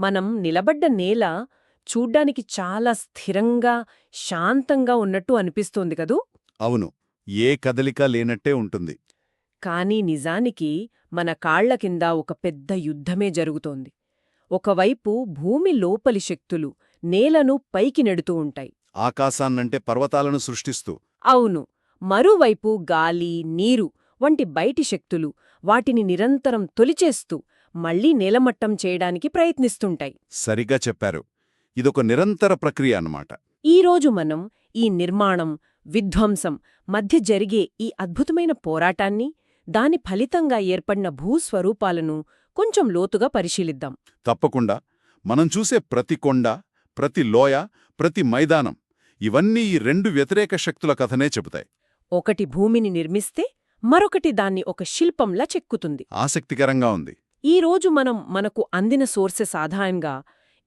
మనం నిలబడ్డ నేల చూడ్డానికి చాలా స్థిరంగా, శాంతంగా ఉన్నట్టు అనిపిస్తోంది కదూ? అవును, ఏ కదలిక లేనట్టే ఉంటుంది. కానీ నిజానికి మన కాళ్ల కింద ఒక పెద్ద యుద్ధమే జరుగుతోంది. ఒకవైపు భూమి లోపలి శక్తులు నేలను పైకి నెడుతూ ఉంటాయి. ఆకాశాన్నంటే పర్వతాలను సృష్టిస్తూ. అవును. మరోవైపు గాలి, నీరు వంటి బయటి శక్తులు వాటిని నిరంతరం తొలిచేస్తూ మళ్లీ నేలమట్టం చేయడానికి ప్రయత్నిస్తుంటాయి. సరిగా చెప్పారు. ఇదొక నిరంతర ప్రక్రియ అన్నమాట. ఈరోజు మనం ఈ నిర్మాణం, విధ్వంసం మధ్య జరిగే ఈ అద్భుతమైన పోరాటాన్ని, దాని ఫలితంగా ఏర్పడిన భూస్వరూపాలను కొంచెం లోతుగా పరిశీలిద్దాం. తప్పకుండా. మనం చూసే ప్రతి కొండ, ప్రతి లోయ, ప్రతి మైదానం ఇవన్నీ ఈ రెండు వ్యతిరేక శక్తుల కథనే చెబుతాయి. ఒకటి భూమిని నిర్మిస్తే మరొకటి దాన్ని ఒక శిల్పంలా చెక్కుతుంది. ఆసక్తికరంగా ఉంది. ఈరోజు మనం మనకు అందిన సోర్సెస్ ఆధారంగా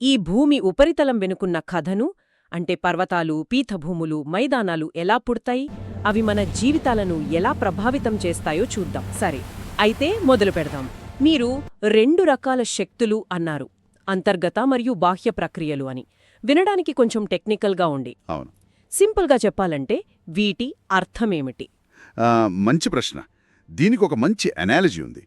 ఈ భూమి ఉపరితలం వెనుకున్న కథను, అంటే పర్వతాలు, పీఠభూములు, మైదానాలు ఎలా పుడతాయి, అవి మన జీవితాలను ఎలా ప్రభావితం చేస్తాయో చూద్దాం. సరే, అయితే మొదలు పెడదాం. మీరు 2 రకాల శక్తులు అన్నారు, అంతర్గత మరియు బాహ్య ప్రక్రియలు అని. వినడానికి కొంచెం టెక్నికల్గా ఉండి. అవును. సింపుల్గా చెప్పాలంటే వీటి అర్థమేమిటి? మంచి ప్రశ్న. దీనికి ఒక మంచి అనాలజీ ఉంది.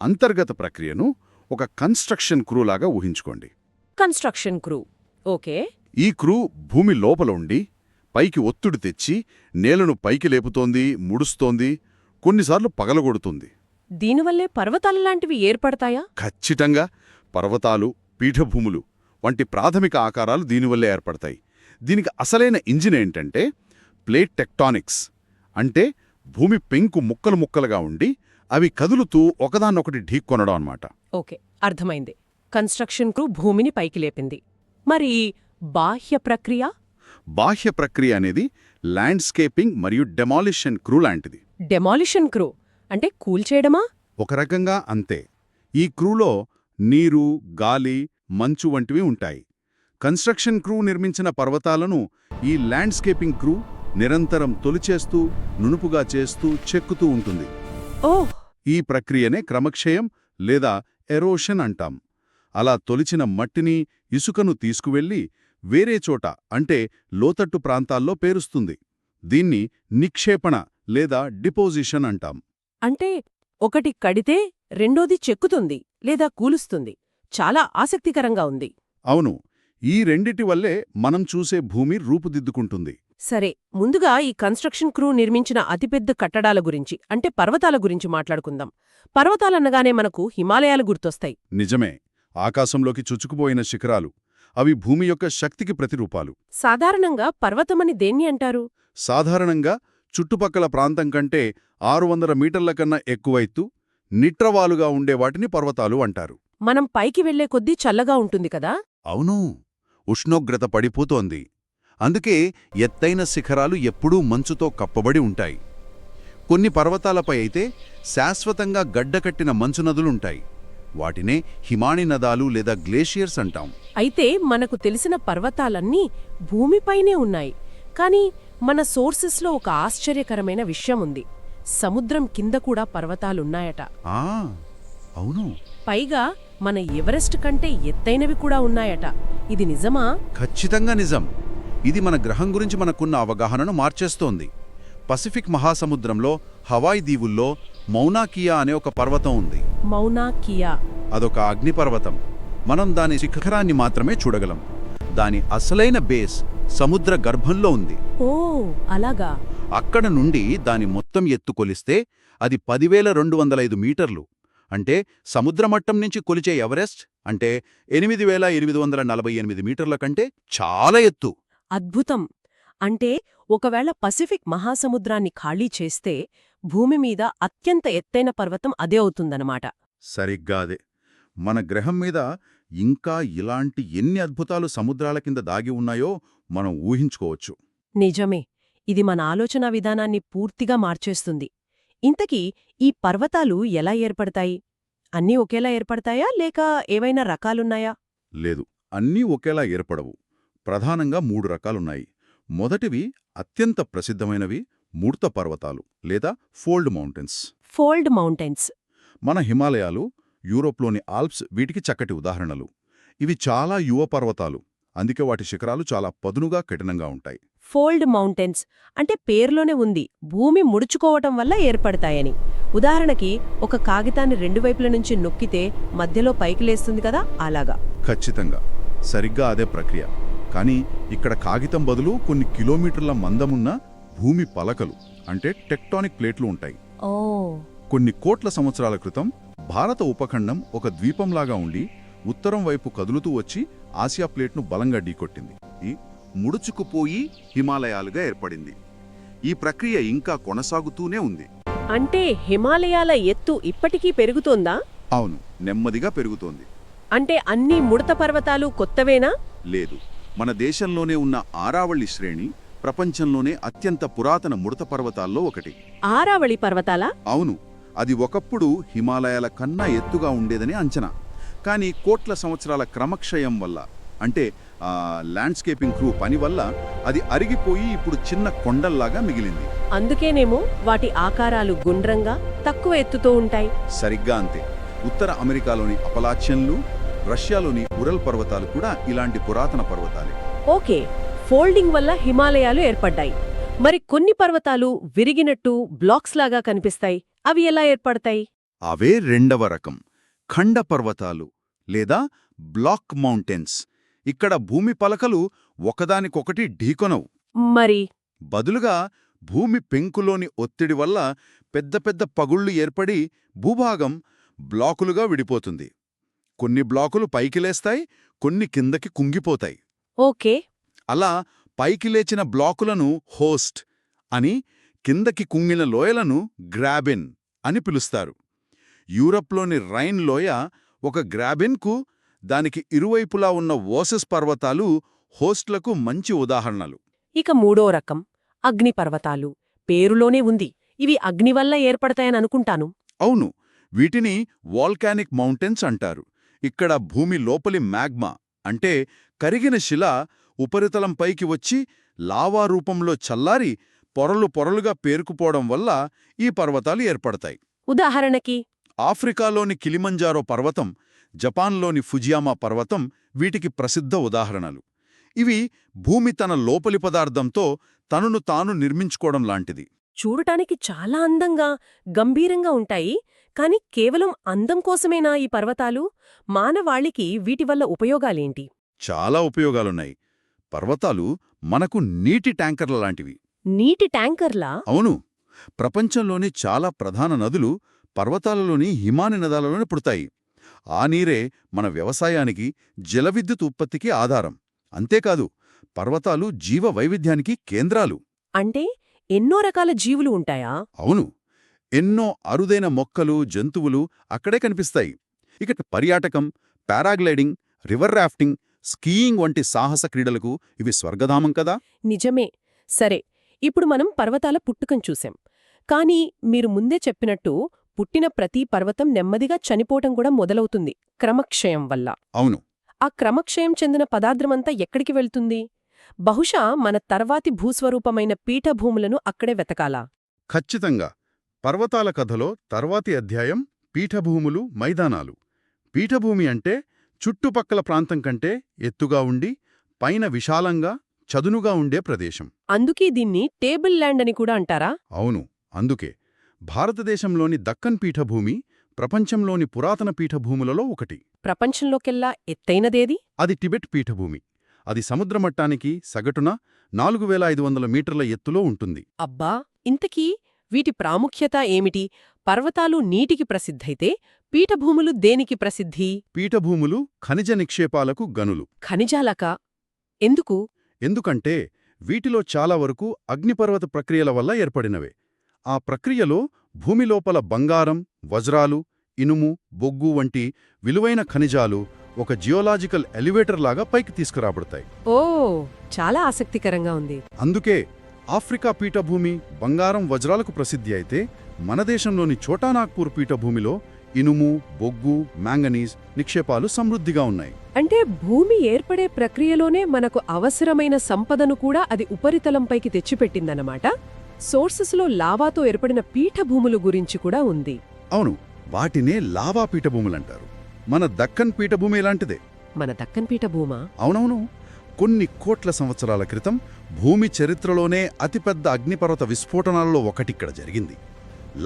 అంతర్గత ప్రక్రియను ఒక కన్స్ట్రక్షన్ క్రూలాగా ఊహించుకోండి. Construction crew. ఓకే. ఈ క్రూ భూమి లోపల ఉండి పైకి ఒత్తిడి తెచ్చి నేలను పైకి లేపుతోంది, ముడుస్తోంది, కొన్నిసార్లు పగలగొడుతుంది. దీనివల్లే పర్వతాలలాంటివి ఏర్పడతాయా? ఖచ్చితంగా. పర్వతాలు, పీఠభూములు వంటి ప్రాథమిక ఆకారాలు దీనివల్లే ఏర్పడతాయి. దీనికి అసలైన ఇంజిన్ ఏంటంటే ప్లేట్ టెక్టానిక్స్. అంటే భూమి పెంకు ముక్కలు ముక్కలుగా ఉండి అవి కదులుతూ ఒకదాన్నొకటి ఢీక్కొనడం అన్నమాట. ఓకే, అర్థమైంది. కన్స్ట్రక్షన్ క్రూ భూమిని పైకి లేపింది. మరి బాహ్య ప్రక్రియ? బాహ్య ప్రక్రియ అనేది ల్యాండ్స్కేపింగ్ మరియు డెమాలిషన్ క్రూ లాంటిది. డెమాలిషన్ క్రూ అంటే కూల్చేయడమా? ఒక రకంగా అంతే. ఈ క్రూలో నీరు, గాలి, మంచు వంటివి ఉంటాయి. కన్స్ట్రక్షన్ క్రూ నిర్మించిన పర్వతాలను ఈ ల్యాండ్స్కేపింగ్ క్రూ నిరంతరం తొలిచేస్తూ, నునుపుగా చేస్తూ, చెక్కుతూ ఉంటుంది. ఓహ్! ఈ ప్రక్రియనే క్రమక్షయం లేదా ఎరోషన్ అంటాం. అలా తొలిచిన మట్టిని, ఇసుకను తీసుకువెళ్లి వేరే చోట, అంటే లోతట్టు ప్రాంతాల్లో పేరుస్తుంది. దీన్ని నిక్షేపణ లేదా డిపోజిషన్ అంటాం. అంటే ఒకటి కడితే రెండోది చెక్కుతుంది లేదా కూలుస్తుంది. చాలా ఆసక్తికరంగా ఉంది. అవును. ఈ రెండిటి వల్లే మనం చూసే భూమి రూపుదిద్దుకుంటుంది. సరే, ముందుగా ఈ కన్స్ట్రక్షన్ క్రూ నిర్మించిన అతిపెద్ద కట్టడాల గురించి, అంటే పర్వతాల గురించి మాట్లాడుకుందాం. పర్వతాలన్నగానే మనకు హిమాలయాలు గుర్తొస్తాయి. నిజమే. ఆకాశంలోకి చొచ్చుకుపోయిన శిఖరాలు. అవి భూమి యొక్క శక్తికి ప్రతిరూపాలు. సాధారణంగా పర్వతమని దేన్ని అంటారు? సాధారణంగా చుట్టుపక్కల ప్రాంతం కంటే 600 మీటర్ల కన్నా ఎక్కువైతూ నిట్రవాలుగా ఉండే వాటిని పర్వతాలు అంటారు. మనం పైకి వెళ్లే కొద్దీ చల్లగా ఉంటుంది కదా? అవును. ఉష్ణోగ్రత పడిపోతోంది. అందుకే ఎత్తైన శిఖరాలు ఎప్పుడూ మంచుతో కప్పబడి ఉంటాయి. కొన్ని పర్వతాలపై అయితే శాశ్వతంగా గడ్డకట్టిన మంచునదులుంటాయి. వాటినే హిమాని నదాలు లేదా గ్లేషియర్స్ అంటాం. అయితే మనకు తెలిసిన పర్వతాలన్నీ భూమిపైనే ఉన్నాయి. కానీ మన సోర్సెస్లో ఒక ఆశ్చర్యకరమైన విషయం ఉంది. సముద్రం కింద కూడా పర్వతాలున్నాయట. అవును. పైగా మన ఎవరెస్ట్ కంటే ఎత్తైనవి కూడా ఉన్నాయట. ఇది నిజమా? ఖచ్చితంగా నిజం. ఇది మన గ్రహం గురించి మనకున్న అవగాహనను మార్చేస్తోంది. పసిఫిక్ మహాసముద్రంలో హవాయ్ దీవుల్లో మౌనా కియా అనే ఒక పర్వతం ఉంది. మౌనా కియా. అదొక అగ్నిపర్వతం. మనం దాని శిఖరాన్ని మాత్రమే చూడగలం. దాని అసలైన బేస్ సముద్ర గర్భంలో ఉంది. ఓ, అలాగా. అక్కడ నుండి దాని మొత్తం ఎత్తు కొలిస్తే అది 10,205 మీటర్లు. అంటే సముద్రమట్టం నుంచి కొలిచే ఎవరెస్ట్ అంటే 8,848 మీటర్ల కంటే చాలా ఎత్తు. అద్భుతం. అంటే ఒకవేళ పసిఫిక్ మహాసముద్రాన్ని ఖాళీ చేస్తే భూమి మీద అత్యంత ఎత్తైన పర్వతం అదే అవుతుందన్నమాట. సరిగ్గా అదే. మన గ్రహం మీద ఇంకా ఇలాంటి ఎన్ని అద్భుతాలు సముద్రాల కింద దాగి ఉన్నాయో మనం ఊహించుకోవచ్చు. నిజమే. ఇది మన ఆలోచనా విధానాన్ని పూర్తిగా మార్చేస్తుంది. ఇంతకీ ఈ పర్వతాలు ఎలా ఏర్పడతాయి? అన్నీ ఒకేలా ఏర్పడతాయా లేక ఏవైనా రకాలున్నాయా? లేదు, అన్నీ ఒకేలా ఏర్పడవు. ప్రధానంగా 3 రకాలున్నాయి. మొదటివి అత్యంత ప్రసిద్ధమైనవి మూర్త పర్వతాలు లేదా ఫోల్డ్ మౌంటైన్స్. Fold mountains. మన హిమాలయాలు, యూరోప్లోని ఆల్ప్స్ వీటికి చక్కటి ఉదాహరణలు. ఇవి చాలా యువ పర్వతాలు, అందుకే వాటి శిఖరాలు చాలా పదునుగా కఠినంగా ఉంటాయి. ఫోల్డ్ మౌంటైన్స్ అంటే పేర్లోనే ఉంది భూమి ముడుచుకోవటం వల్ల ఏర్పడతాయని. ఉదాహరణకి ఒక కాగితాన్ని రెండు వైపుల నుంచి నొక్కితే మధ్యలో పైకి లేస్తుంది కదా, అలాగా. ఖచ్చితంగా సరిగ్గా అదే ప్రక్రియ. కానీ ఇక్కడ కాగితం బదులు కొన్ని కిలోమీటర్ల మందమున్న భూమి పలకలు అంటే టెక్టానిక్ ప్లేట్లు ఉంటాయి. ఓ, కొన్ని కోట్ల సంవత్సరాల క్రితం భారత ఉపఖండం ఒక ద్వీపంలాగా ఉండి ఉత్తరం వైపు కదులుతూ వచ్చి ఆసియా ప్లేట్ను బలంగా ఢీకొట్టింది. ఈ ముడుచుకుపోయి హిమాలయాలుగా ఏర్పడింది. ఈ ప్రక్రియ ఇంకా కొనసాగుతూనే ఉంది. అంటే హిమాలయాల ఎత్తు ఇప్పటికీ పెరుగుతోందా? అవును, నెమ్మదిగా పెరుగుతోంది. అంటే అన్ని ముడత పర్వతాలు కొత్తవేనా? లేదు, మన దేశంలోనే ఉన్న ఆరావళి శ్రేణి ప్రపంచంలోనే అత్యంత పురాతన ముడత పర్వతాల్లో ఒకటి. ఆరావళి పర్వతాలా? అవును, అది ఒకప్పుడు హిమాలయాల కన్నా ఎత్తుగా ఉండేదని అంచనా. కానీ కోట్ల సంవత్సరాల క్రమక్షయం వల్ల, అంటే ల్యాండ్స్కేపింగ్ క్రూ పని వల్ల అది అరిగిపోయి ఇప్పుడు చిన్న కొండల్లాగా మిగిలింది. అందుకేనేమో వాటి ఆకారాలు గుండ్రంగా తక్కువ ఎత్తుతో ఉంటాయి. సరిగ్గా అంతే. ఉత్తర అమెరికాలోని అపలాచియన్లు, రష్యాలోని ఉరల్ పర్వతాలు కూడా ఇలాంటి పురాతన పర్వతాలే. ఓకే, ఫోల్డింగ్ వల్ల హిమాలయాలు ఏర్పడ్డాయి. మరి కొన్ని పర్వతాలు విరిగినట్టు బ్లాక్స్ లాగా కనిపిస్తాయి. అవి ఎలా ఏర్పడతాయి? అవే రెండవ రకం ఖండ పర్వతాలు లేదా బ్లాక్ మౌంటైన్స్. ఇక్కడ భూమి పలకలు ఒకదానికొకటి ఢీకొనవు. మరి బదులుగా భూమి పెంకులోని ఒత్తిడి వల్ల పెద్ద పెద్ద పగుళ్లు ఏర్పడి భూభాగం బ్లాకులుగా విడిపోతుంది. కొన్ని బ్లాకులు పైకి లేస్తాయి, కొన్ని కిందకి కుంగిపోతాయి. ఓకే, అలా పైకి లేచిన బ్లాకులను హోస్ట్ అని, కిందకి కుంగిన లోయలను గ్రాబెన్ అని పిలుస్తారు. యూరప్లోని రైన్ లోయ ఒక గ్రాబెన్కు, దానికి ఇరువైపులా ఉన్న ఓసెస్ పర్వతాలు హోస్ట్లకు మంచి ఉదాహరణలు. ఇక మూడో రకం అగ్నిపర్వతాలు. పేరులోనే ఉంది, ఇవి అగ్ని వల్ల ఏర్పడతాయని అనుకుంటాను. అవును, వీటిని వాల్కానిక్ మౌంటైన్స్ అంటారు. ఇక్కడ భూమి లోపలి మ్యాగ్మా అంటే కరిగిన శిల ఉపరితలంపైకి వచ్చి లావా రూపంలో చల్లారి పొరలు పొరలుగా పేరుకుపోవడం వల్ల ఈ పర్వతాలు ఏర్పడతాయి. ఉదాహరణకి ఆఫ్రికాలోని కిలిమంజారో పర్వతం, జపాన్లోని ఫుజియామా పర్వతం వీటికి ప్రసిద్ధ ఉదాహరణలు. ఇవి భూమి తన లోపలి పదార్థంతో తనను తాను నిర్మించుకోవడం లాంటిది. చూడటానికి చాలా అందంగా, గంభీరంగా ఉంటాయి. కాని కేవలం అందం కోసమేనా ఈ పర్వతాలు? మానవాళికి వీటి వల్ల ఉపయోగాలేంటి? చాలా ఉపయోగాలున్నాయి. పర్వతాలు మనకు నీటి ట్యాంకర్ల లాంటివి. నీటి ట్యాంకర్లా? అవును, ప్రపంచంలోని చాలా ప్రధాన నదులు పర్వతాలలోని హిమాని నదాలలోనే పుడతాయి. ఆ నీరే మన వ్యవసాయానికి, జలవిద్యుత్ ఉత్పత్తికి ఆధారం. అంతేకాదు, పర్వతాలు జీవ వైవిధ్యానికి కేంద్రాలు. అంటే ఎన్నో రకాల జీవులు ఉంటాయా? అవును, ఎన్నో అరుదైన మొక్కలు, జంతువులు అక్కడే కనిపిస్తాయి. ఇక పర్యాటకం, పారాగ్లైడింగ్, రివర్ రాఫ్టింగ్, స్కీయింగ్ వంటి సాహస క్రీడలకు ఇవి స్వర్గధామం కదా. నిజమే. సరే, ఇప్పుడు మనం పర్వతాల పుట్టుకను చూసాం. కానీ మీరు ముందే చెప్పినట్టు పుట్టిన ప్రతి పర్వతం నెమ్మదిగా చనిపోవటం కూడా మొదలవుతుంది క్రమక్షయం వల్ల. అవును, ఆ క్రమక్షయం చెందిన పదార్థమంతా ఎక్కడికి వెళ్తుంది? బహుశా మన తర్వాతి భూస్వరూపమైన పీఠభూములను అక్కడే వెతకాలా? ఖచ్చితంగా. పర్వతాల కథలో తర్వాతి అధ్యాయం పీఠభూములు, మైదానాలు. పీఠభూమి అంటే చుట్టుపక్కల ప్రాంతం కంటే ఎత్తుగా ఉండి పైన విశాలంగా, చదునుగా ఉండే ప్రదేశం. అందుకే దీన్ని టేబుల్ ల్యాండ్ అని కూడా అంటారా? అవును, అందుకే భారతదేశంలోని దక్కన్ పీఠభూమి ప్రపంచంలోని పురాతన పీఠభూములలో ఒకటి. ప్రపంచంలోకెల్లా ఎత్తైనదేది? అది టిబెట్ పీఠభూమి. అది సముద్రమట్టానికి సగటున 4500 మీటర్ల ఎత్తులో ఉంటుంది. అబ్బా, ఇంతకీ వీటి ప్రాముఖ్యత ఏమిటి? పర్వతాలు నీటికి ప్రసిద్ధైతే పీఠభూములు దేనికి ప్రసిద్ధి? పీఠభూములు ఖనిజ నిక్షేపాలకు గనులు. ఖనిజాలకా? ఎందుకు? ఎందుకంటే వీటిలో చాలా వరకు అగ్నిపర్వత ప్రక్రియల వల్ల ఏర్పడినవే. ఆ ప్రక్రియలో భూమిలోపల బంగారం, వజ్రాలు, ఇనుము, బొగ్గు వంటి విలువైన ఖనిజాలు ఒక జియోలాజికల్ ఎలివేటర్ లాగా పైకి తీసుకురాబడతాయి. ఓ, చాలా ఆసక్తికరంగా ఉంది. అందుకే ఆఫ్రికా పీఠభూమి బంగారం, వజ్రాలకు ప్రసిద్ధి అయితే మన దేశంలోని ఛోటానాగ్పూర్ పీఠభూమిలో ఇనుము, బొగ్గు, మ్యాంగనీస్ నిక్షేపాలు సమృద్ధిగా ఉన్నాయి. అంటే భూమి ఏర్పడే ప్రక్రియలోనే మనకు అవసరమైన సంపదను కూడా అది ఉపరితలంపైకి తెచ్చిపెట్టిందన్నమాట. సోర్సెస్లో లావాతో ఏర్పడిన పీఠభూములు గురించి కూడా ఉంది. అవును, వాటినే లావా పీఠభూములంటారు. మన దక్కన్ పీఠభూమి ఇలాంటిదే. మన దక్కన్ పీఠభూమా? అవునవును. కొన్ని కోట్ల సంవత్సరాల క్రితం భూమి చరిత్రలోనే అతిపెద్ద అగ్నిపర్వత విస్ఫోటనాల్లో ఒకటిక్కడ జరిగింది.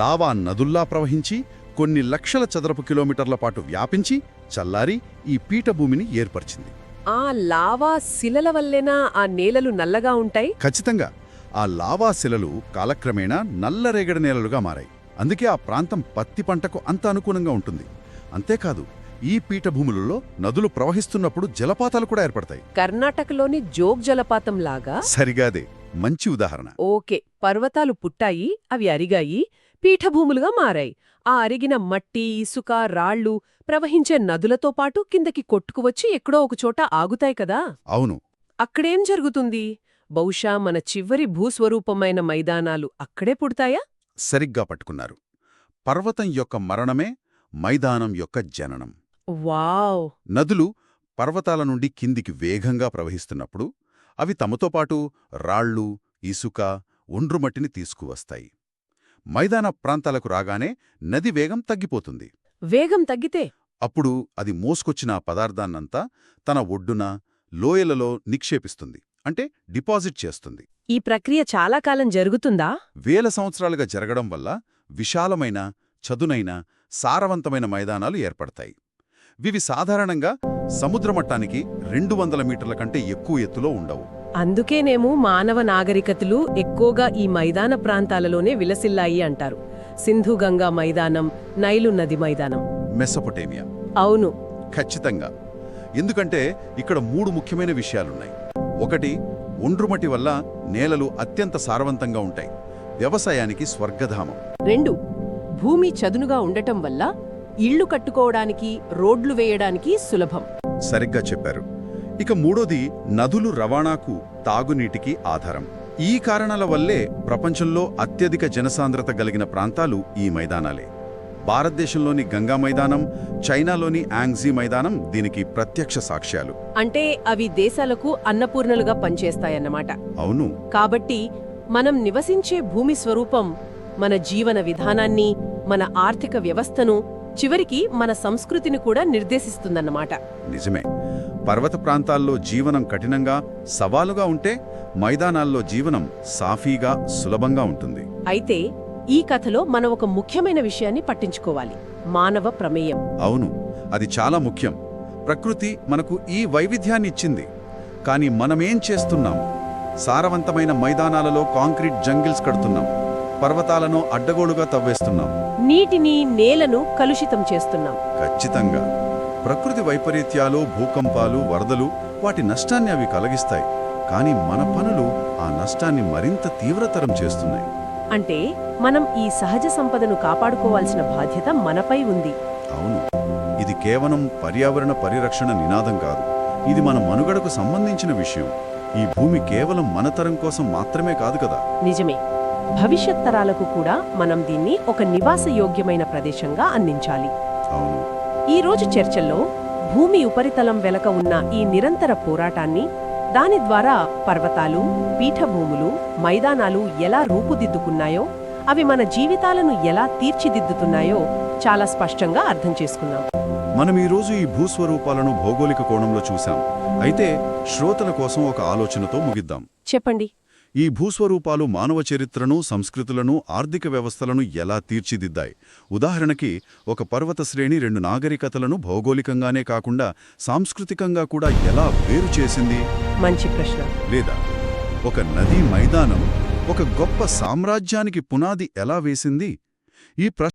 లావా నదుల్లా ప్రవహించి కొన్ని లక్షల చదరపు కిలోమీటర్ల పాటు వ్యాపించి చల్లారి ఈ పీఠభూమిని ఏర్పరిచింది. ఆ లావా శిలల వల్లేనా ఆ నేలలు నల్లగా ఉంటాయి? ఖచ్చితంగా ఆ లావా శిలలు కాలక్రమేణా నల్లరేగడి నేలలుగా మారాయి. అందుకే ఆ ప్రాంతం పత్తి పంటకు అంత అనుకూలంగా ఉంటుంది. అంతేకాదు, ఈ పీఠభూములలో నదులు ప్రవహిస్తున్నప్పుడు జలపాతాలు కూడా ఏర్పడతాయి. కర్ణాటకలోని జోగ్ జలపాతం లాగా? సరిగాదే, మంచి ఉదాహరణ. ఓకే, పర్వతాలు పుట్టాయి, అవి అరిగాయి, పీఠభూములుగా మారాయి. ఆ అరిగిన మట్టి, ఇసుక, రాళ్ళు ప్రవహించే నదులతో పాటు కిందకి కొట్టుకువచ్చి ఎక్కడో ఒకచోట ఆగుతాయి కదా? అవును. అక్కడేం జరుగుతుంది? బహుశా మన చివరి భూస్వరూపమైన మైదానాలు అక్కడే పుడతాయా? సరిగ్గా పట్టుకున్నారు. పర్వతం యొక్క మరణమే మైదానం యొక్క జననం. వావ్! నదులు పర్వతాల నుండి కిందికి వేగంగా ప్రవహిస్తున్నప్పుడు అవి తమతో పాటు రాళ్ళు, ఇసుక, ఒండ్రుమట్టిని తీసుకువస్తాయి. మైదాన ప్రాంతాలకు రాగానే నది వేగం తగ్గిపోతుంది. వేగం తగ్గితే? అప్పుడు అది మోసుకొచ్చిన ఆ పదార్థాన్నంతా తన ఒడ్డున, లోయలలో నిక్షేపిస్తుంది. అంటే డిపాజిట్ చేస్తుంది. ఈ ప్రక్రియ చాలా కాలం జరుగుతుందా? వేల సంవత్సరాలుగా జరగడం వల్ల విశాలమైన, చదునైన, సారవంతమైన మైదానాలు ఏర్పడతాయి. వివి సాధారణంగా సముద్రమట్టానికి 200 మీటర్ల కంటే ఎక్కువ ఎత్తులో ఉండవు. అందుకేనేమో మానవ నాగరికతలు ఎక్కువగా ఈ మైదాన ప్రాంతాలలోనే విలసిల్లాయి అంటారు. సింధు గంగా మైదానం, నైలు నది మైదానం. మెసొపొటేమియా. అవును. ఖచ్చితంగా. ఎందుకంటే ఇక్కడ 3 ముఖ్యమైన విషయాలున్నాయి. ఒకటి, ఒండ్రుమటి వల్ల నేలలు అత్యంత సారవంతంగా ఉంటాయి. వ్యవసాయానికి స్వర్గధామం. 2, భూమి చదునుగా ఉండటం వల్ల ఇళ్లు కట్టుకోవడానికి, రోడ్లు వేయడానికి సులభం. సరిగ్గా చెప్పారు. ఇక మూడోది, నదులు రవాణాకు, తాగునీటికి ఆధారం. ఈ కారణాల వల్లే ప్రపంచంలో అత్యధిక జనసాంద్రత కలిగిన ప్రాంతాలు ఈ మైదానాలే. భారతదేశంలోని గంగా మైదానం, చైనాలోని యాంగ్జీ మైదానం దీనికి ప్రత్యక్ష సాక్ష్యాలు. అంటే అవి దేశాలకు అన్నపూర్ణలుగా పనిచేస్తాయన్నమాట. అవును. కాబట్టి మనం నివసించే భూమి స్వరూపం మన జీవన విధానాన్ని, మన ఆర్థిక వ్యవస్థను, చివరికి మన సంస్కృతిని కూడా నిర్దేశిస్తుందన్నమాట. నిజమే. పర్వత ప్రాంతాల్లో జీవనం కఠినంగా, సవాలుగా ఉంటే మైదానాల్లో జీవనం సాఫీగా, సులభంగా ఉంటుంది. అయితే ఈ కథలో మనం ఒక ముఖ్యమైన విషయాన్ని పట్టించుకోవాలి: మానవ ప్రమేయం. అవును, అది చాలా ముఖ్యం. ప్రకృతి మనకు ఈ వైవిధ్యాన్ని ఇచ్చింది. కానీ మనమేం చేస్తున్నాం? సారవంతమైన మైదానాలలో కాంక్రీట్ జంగిల్స్ కడుతున్నాం, పర్వతాలను అడ్డగోలుగా తవ్వేస్తున్నాం, నీటిని, నేలను కలుషితం చేస్తున్నాం. ఖచ్చితంగా. ప్రకృతి వైపరీత్యాలు, భూకంపాలు, వరదలు, వాటి నష్టాన్ని అవి కలిగిస్తాయి. కానీ మన పనులు ఆ నష్టాన్ని మరింత తీవ్రతరం చేస్తున్నాయి. అంటే మనం ఈ సహజ సంపదను కాపాడుకోవాల్సిన బాధ్యత మనపై ఉంది. అవును. ఇది కేవలం పర్యావరణ పరిరక్షణ నినాదం కాదు. ఇది మన మనుగడకు సంబంధించిన విషయం. ఈ భూమి కేవలం మన తరం కోసం మాత్రమే కాదు కదా. నిజమే. భవిష్యత్ తరాలకు కూడా మనం దీన్ని ఒక నివాసయోగ్యమైన ప్రదేశంగా అందించాలి. అవును. ఈ రోజు చర్చల్లో భూమి ఉపరితలం వెలక ఉన్న ఈ నిరంతర పోరాటాన్ని, దాని ద్వారా పర్వతాలు, పీఠభూములు, మైదానాలు ఎలా రూపుదిద్దుకున్నాయో, అవి మన జీవితాలను ఎలా తీర్చిదిద్దుతున్నాయో చాలా స్పష్టంగా అర్థం చేసుకున్నాం. మనం ఈరోజు ఈ భూస్వరూపాలను భౌగోళిక కోణంలో చూశాం. అయితే శ్రోతల కోసం ఒక ఆలోచనతో ముగిద్దాం. చెప్పండి. ఈ భూస్వరూపాలు మానవ చరిత్రను, సంస్కృతులను, ఆర్థిక వ్యవస్థలను ఎలా తీర్చిదిద్దాయి? ఉదాహరణకి, ఒక పర్వత శ్రేణి 2 నాగరికతలను భౌగోళికంగానే కాకుండా సాంస్కృతికంగా కూడా ఎలా వేరు చేసింది? మంచి ప్రశ్న. లేదా ఒక నదీ మైదానం ఒక గొప్ప సామ్రాజ్యానికి పునాది ఎలా వేసింది? ఈ